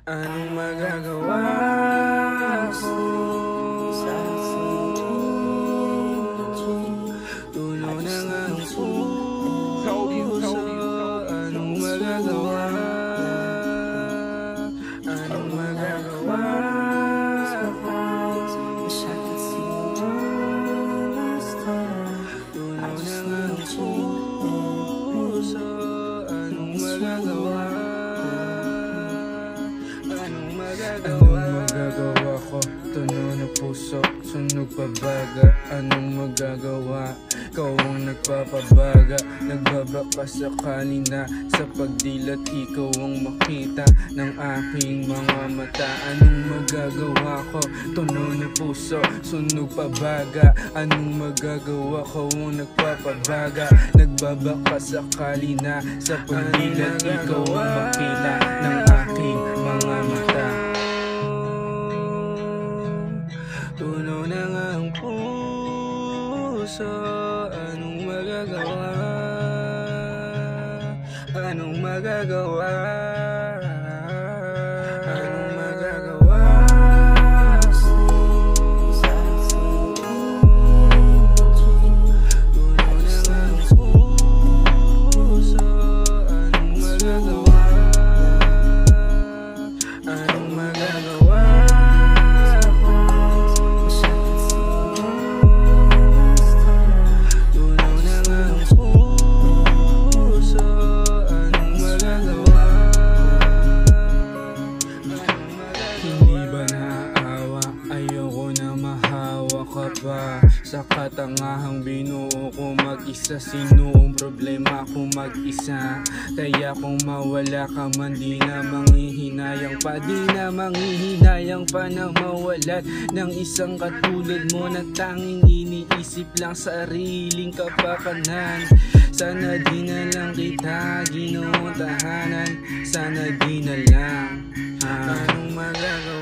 Anong magagawa ko? Tulo na nga ang puso. Anong magagawa? Anong magagawa ko? Tulo na nga ang puso. Anong magagawa? Anong magagawa ko? Tunog ng puso, sunog pabaga. Anong magagawa? Ikaw ang nagpapabaga. Nagbabaka sakali na sa pagdilat. Ikaw ang makita ng aking mga mata. Anong magagawa ko? Tunog ng puso, sunog pabaga. Anong magagawa ko? Ang nagpapabaga. Nagbabaka sakali na sa pagdilat. Ikaw ang makita ng aking mga mata. Tunog na nga ang puso. Anong magagawa? Anong magagawa? Anong magagawa ko? Tunog na nga ang puso. Anong magagawa? Anong magagawa? Sa katangahang binuo ko mag-isa. Sino ang problema kung mag-isa? Kaya kung mawala ka man, di na manghihinayang pa. Di na manghihinayang pa na mawalan ng isang katulad mo na tanging iniisip lang sariling kapakanan. Sana di na lang kita ginutahanan. Sana di na lang. Anong magagawa?